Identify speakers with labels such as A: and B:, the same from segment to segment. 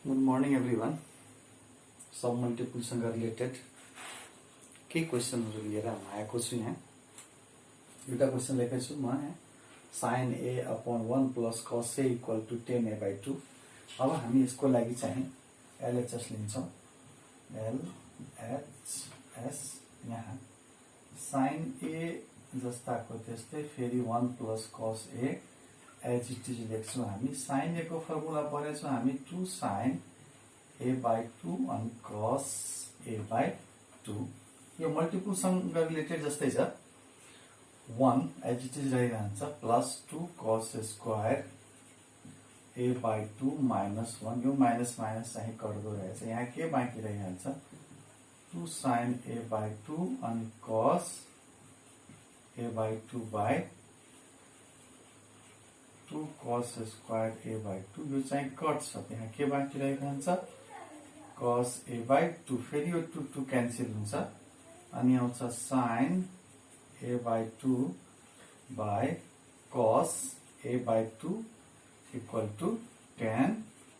A: Good morning everyone. सब मल्टिपलसँग related केही क्वेसनहरू लिएर आएको छु। यहाँ एउटा क्वेसन लेखेको छु म यहाँ, sin a upon 1 plus cos a equal to 10a/2। अब हामी यसको लागि चाहिँ LHS लिन्छौँ। LHS यहाँ sin a जस्ताको त्यस्तै फेरि 1 plus cos a as it is लेख्छौँ हामी। sin a को फर्मुला पढेछौँ हामी 2 sin a/2 अनि cos a/2। यो मल्टिपलसँग रिलेटेड जस्तै छ। 1 एज इट इज रहिरहन्छ plus 2 cos square a/2 minus 1। यो माइनस माइनस चाहिँ कट्दो रहेछ, यहाँ के बाँकी रहिहाल्छ 2 sin a/2 अनि cos a/2 by 2 cos square a/2। यो चाहिँ कट्छ, यहाँ के बाँकी रहिरहन्छ cos a/2। फेरि यो 2 क्यान्सल हुन्छ अनि आउँछ sin a/2 by cos a/2 equal to tan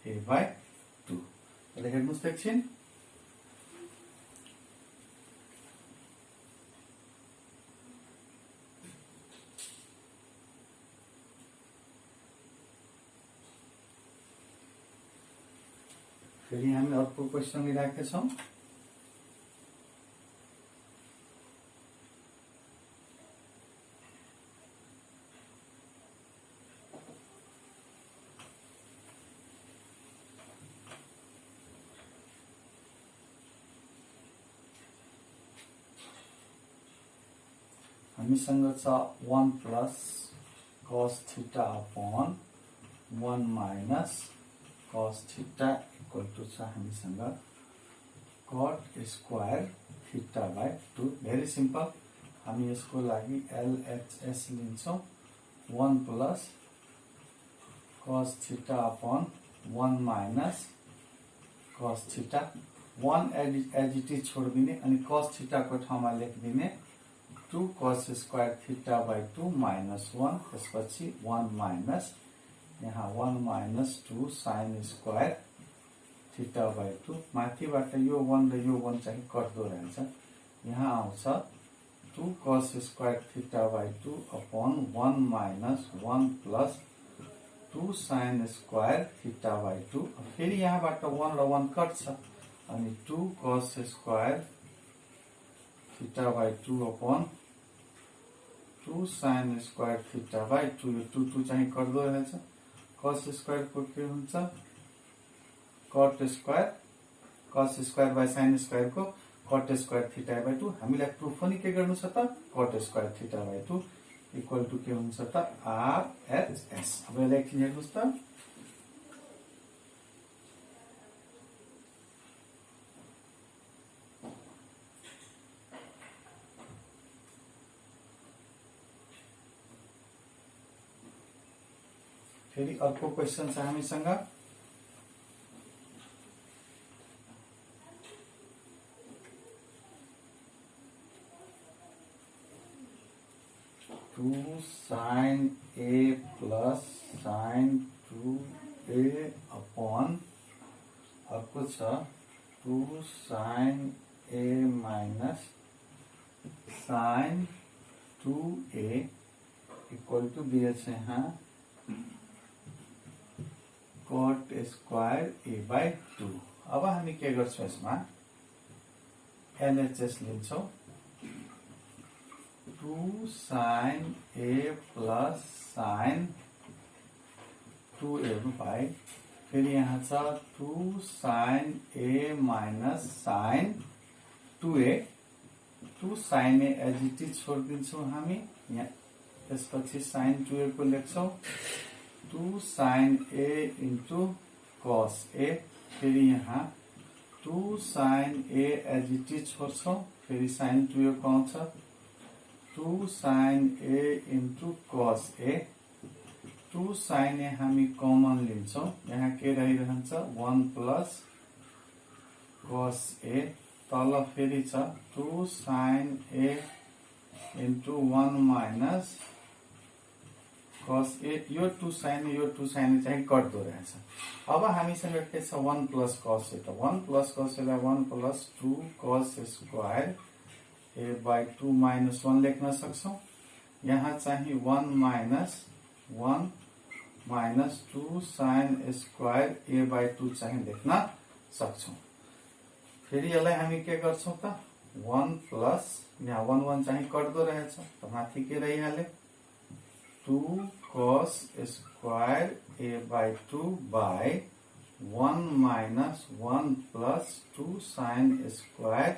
A: a/2। हेर्नुहोस् एकछिन। फेरि हामी अर्को क्वेसन लिइराखेका छौँ। हामीसँग छ 1 plus cos theta upon 1 minus cos theta equal to छ हामीसँग cot square theta by 2। Very simple. हामी यसको लागि LHS लिन्छौँ 1 plus cos theta upon 1 minus cos theta. 1 as it is छोडिदिने अनि cos थीटा को ठाउँमा लेखिदिने 2 cos square theta by 2 minus 1। त्यसपछि 1 माइनस यहाँ 1 minus 2 sin square theta by 2। माथिबाट यो 1 र यो 1 चाहिँ कट्दो रहेछ, यहाँ आउँछ 2 cos square theta by 2 upon 1 minus 1 plus 2 sin square theta by 2। फेरि यहाँबाट 1 र 1 कट्छ अनि 2 cos square theta by 2 upon 2 sin square theta by 2। यो 2 चाहिँ कट्दो रहेछ। cos स्क्वायर को के हुन्छ cot square, cos square by sin square को cot स्क्वायर थीटा बाई 2। हामीलाई प्रुफ पनि के गर्नु छ त cot square theta by 2 equal to के हुन्छ त RHS। अब यसलाई एकछिन हेर्नुहोस् त। फेरि अर्को क्वेसन छ हामीसँग। Two sin a plus sin 2a upon अर्को छ 2 sin a minus sin 2a equal to दिएछ यहाँ cot स्क्वायर a/2। अब हामी के गर्छौं यसमा LHS लिन्छौं 2 sin a plus sin 2a by फेरि यहाँ छ 2 sin a minus sin 2a। 2 sin a as it is छोडिदिन्छौँ हामी यहाँ। त्यसपछि sin 2a को लेख्छौँ 2 sin a into cos a। फिर यहाँ 2 sin a as it is छोड्छौँ, फेरि sin 2a को आउँछ 2 sin a into cos a। 2 sin a हामी कमन लिन्छौँ, यहाँ के रहिरहन्छ 1 प्लस cos a। तल फेरि छ 2 sin a into 1 minus cos ए यो 2 sin चाहिँ कट्दो रहेछ। अब हामीसँग के छ 1 प्लस कस ए, 1 प्लस कस एलाई 1 plus 2 cos square A by 2 minus 1 लेख्न सक्छौं। यहाँ चाहिँ 1 minus 2 sin square A by 2 चाहिँ लेख्न सक्छौं। फेरि यसलाई हामी के गर्छौं त 1 प्लस यहाँ 1 1 चाहिँ कट्दो रहेछ त माथि के रहिहाल्यो 2 cos square A by 2 by 1 minus 1 plus 2 sin square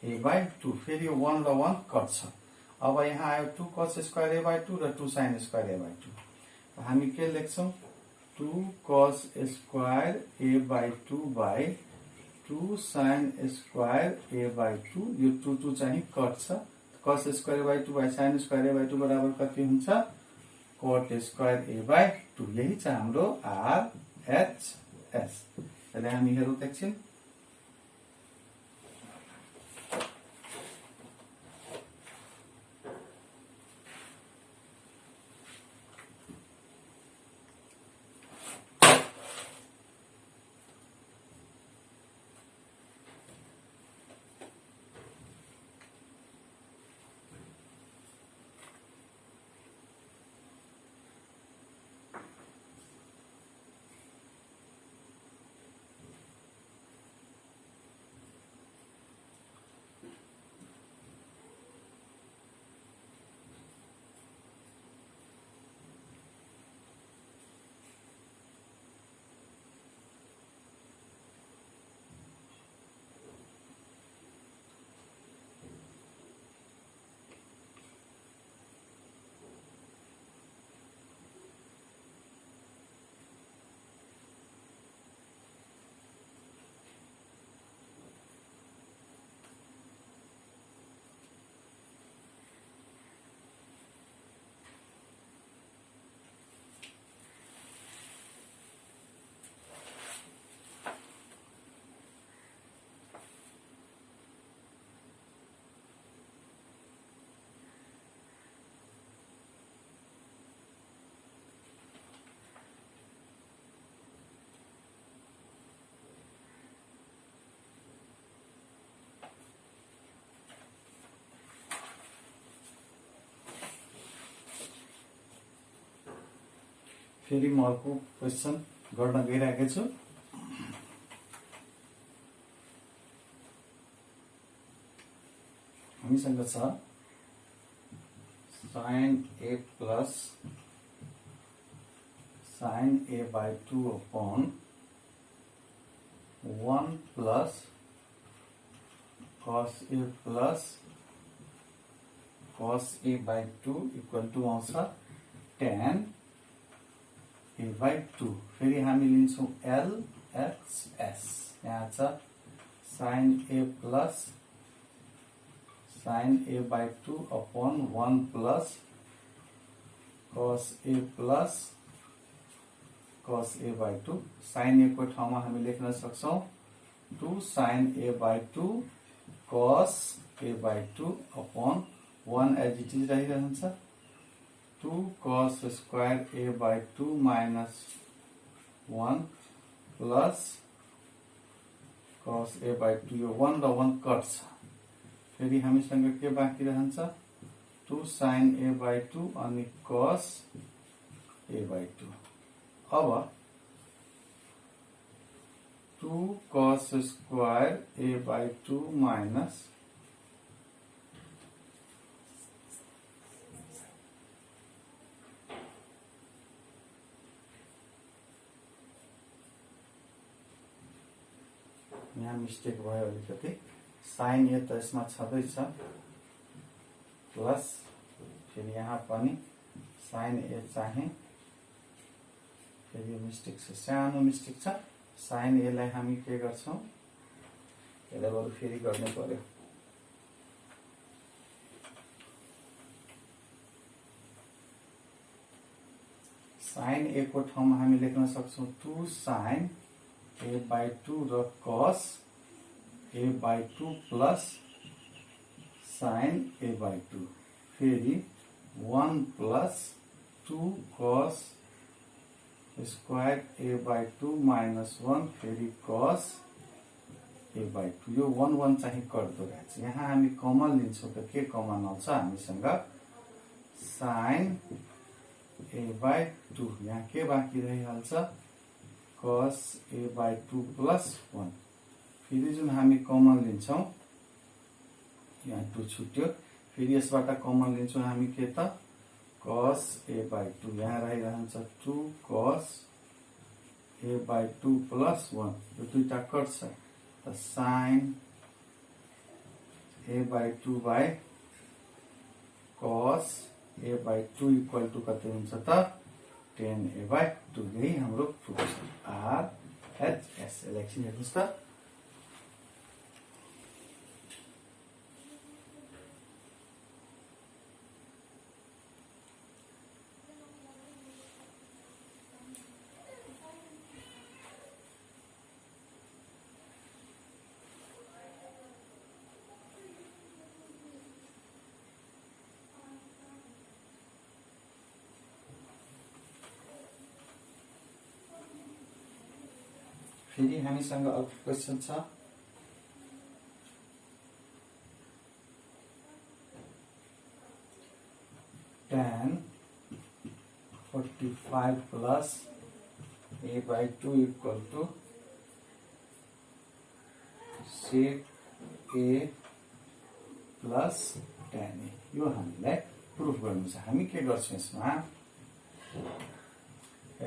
A: A by 2। फेरि 1 र 1 कट्छ। अब यहाँ आयो 2 cos स्क्वायर ए बाई 2 र 2 sin स्क्वायर ए बाई 2। हामी के लेख्छौं 2 cos square A by 2 by 2 sin square A by 2। यो 2 2 चाहिँ कट्छ। cos square A by 2 by sin square A by 2 बराबर कति हुन्छ cot स्क्वायर ए बाई 2। यही छ हाम्रो RHS। यसलाई हामी हेरौँ एकछिन। फेरि म अर्को क्वेशन गर्न गइरहेको छु। हामीसँग छ sin a plus sin a by 2 upon 1 plus cos a plus cos a by 2 equal to आउँछ tan a बाई 2। फेरि हामी लिन्छौं LHS। यहाँ छ sin a plus sin a by 2 upon 1 plus cos a plus cos a by 2। sin a को ठाउँमा हामी लेख्न सक्छौं 2 sin a by 2 cos a by 2 upon 1 as it is रहिरहन्छ 2 cos square a by 2 minus 1 plus cos a by 2। यो 1 र 1 कट्छ। फेरि हामीसँग के बाँकी रहन्छ 2 sin a बाई 2 अनि cos a बाई 2। अब 2 cos square a by 2 minus यहाँ मिस्टेक भयो अलिकति sin a त यसमा छँदैछ प्लस फेरि यहाँ पनि sin a चाहिँ फेरि मिस्टेक छ, सानो मिस्टेक छ। sin a लाई हामी के गर्छौं यसलाई बरु फेरि गर्नु पर्यो। sin a को ठाउँमा हामी लेख्न सक्छौं 2 sin a बाई 2 र cos a by 2 plus sin a by 2। फेरि 1 plus 2 cos square a by 2 minus 1 फेरि cos a by 2 यो 1 1 चाहिँ कट्दो रहेछ। यहाँ हामी कमन लिन्छौँ त के कमन आउँछ हामीसँग sin a by 2 यहाँ के बाँकी रहिहाल्छ cos a by 2 plus 1 फेरि जुन हामी कमन लिन्छौँ यहाँ 2 छुट्यो फेरि यसबाट कमन लिन्छौँ हामी के त cos a by 2 यहाँ रहिरहन्छ 2 cos a by 2 plus 1 यो दुईटा कट्छ त sin a by 2 by cos a by 2 equal to कति हुन्छ त 10 a by 2 यही हाम्रो प्रुफ छ RHS इलेक्सन हेर्नुस् त फेरि हामीसँग अर्को क्वेशन छ tan 45 plus a by 2 equal to sec a plus tan a यो हामीलाई प्रुफ गर्नु छ। हामी के गर्छौं यसमा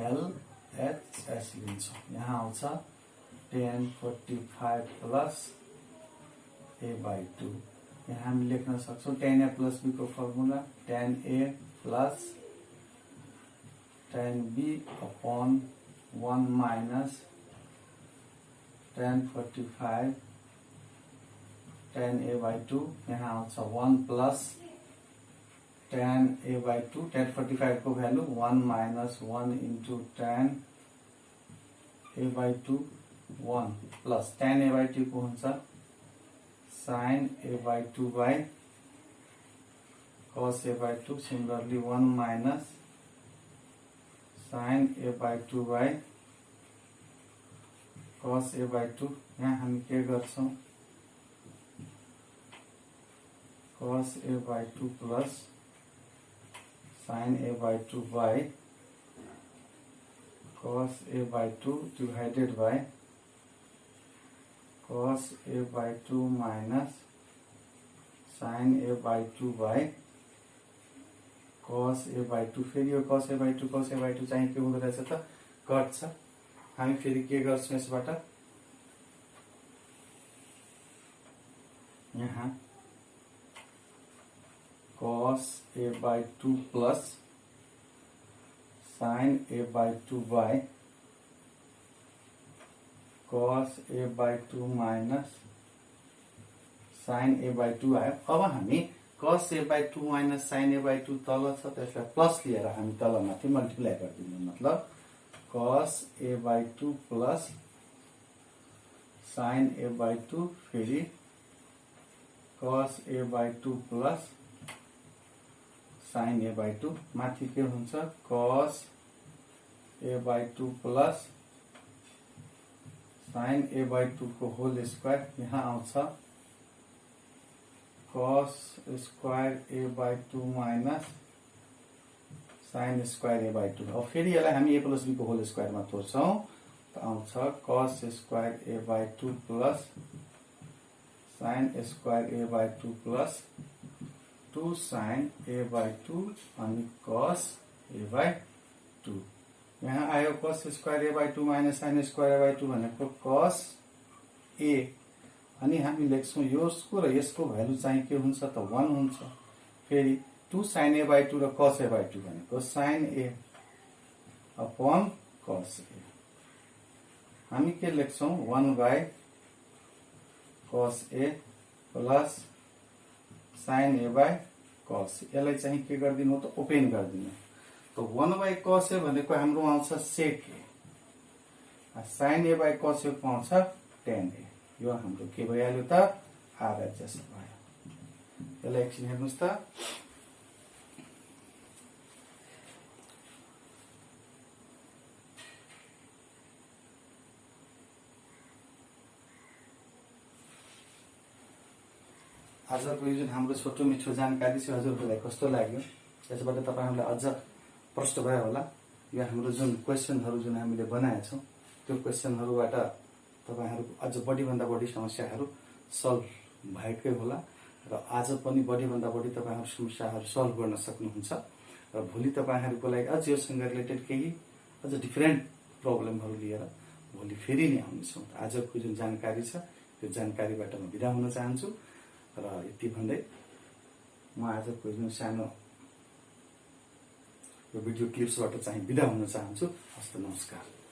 A: LHS लिन्छौं। यहाँ आउँछ tan 45 plus a by 2 यहाँ हामी लेख्न सक्छौं tan a plus b को formula tan a plus tan b upon 1 minus tan 45 tan a by 2 यहाँ आउँछ 1 plus tan a by 2 tan 45 को value 1 minus 1 into tan a by 2 1 plus tan a by 2 को हुन्छ sin a by 2 by cos a by 2 similarly 1 minus sin a by 2 by cos a by 2 यहाँ हामी के गर्छौं cos a by 2 plus sin a by 2 by cos a by 2 divided by cos a by 2 minus sin a by 2 by cos a by 2 फेरि यो cos a by 2 चाहिँ के हुँदो रहेछ त कट्छ। हामी फेरि के गर्छौं यसबाट यहाँ cos a by 2 plus sin a by 2 by cos a by 2 minus sin a by 2 आयो। अब हामी cos a by 2 minus sin a by 2 तल छ त्यसलाई प्लस लिएर हामी तल माथि मल्टिप्लाई गर्दिन्छौं मतलब cos a by 2 plus sin a by 2 फेरि cos a by 2 plus sin a by 2 माथि के हुन्छ cos a by 2 plus sin a by 2 को होल स्क्वायर यहाँ आउँछ cos square a by 2 minus sin square a by 2 अब फेरि यसलाई हामी a plus b को होल स्क्वायर मा तोड्छौं त आउँछ cos square a by 2 plus sin square a by 2 plus 2 sin a by 2 अनि cos a by 2 यहाँ आयो cos square a by 2 minus sin square a by 2 भनेको cos a अनि हामी लेख्छौं यसको र यसको भ्यालु चाहिँ के हुन्छ त 1 हुन्छ। फेरि 2 sin a by 2 र cos a by 2 भनेको sin a upon cos a हामी के लेख्छौं 1 by cos a plus sin a by cos यसलाई चाहिँ के गर्दिनु त ओपन गर्दिनु त 1 by cos a भनेको हाम्रो आउँछ sec a sin a by cos a को आउँछ tan a यो हाम्रो के भइहाल्यो त RHS भयो। यसलाई एकछिन हेर्नुस् त आजको यो जुन हाम्रो छोटो मिठो जानकारी छ हजुरहरूलाई कस्तो लाग्यो, यसबाट तपाईहरुलाई अझ प्रष्ट भयो होला। यो हाम्रो जुन क्वेशनहरु जुन हामीले बनाएका छौं त्यो क्वेशनहरुबाट तपाईहरुको अझ बढी भन्दा बढी समस्याहरु सल्भ भएकै होला र आज पनि बढी भन्दा बढी तपाईहरु समस्याहरु सल्भ गर्न सक्नुहुन्छ र भोलि तपाईहरुको लागि अझ योसँग रिलेटेड केही अझ डिफरेन्ट प्रब्लमहरु लिएर भोलि फेरि नै आउने छौं। आजको जुन जानकारी छ त्यो जानकारीबाट म बिदा हुन चाहन्छु र यति भन्दै म आजको जुन सानो यो भिडियो क्लिप्सबाट चाहिँ बिदा हुन चाहन्छु। हस्त नमस्कार।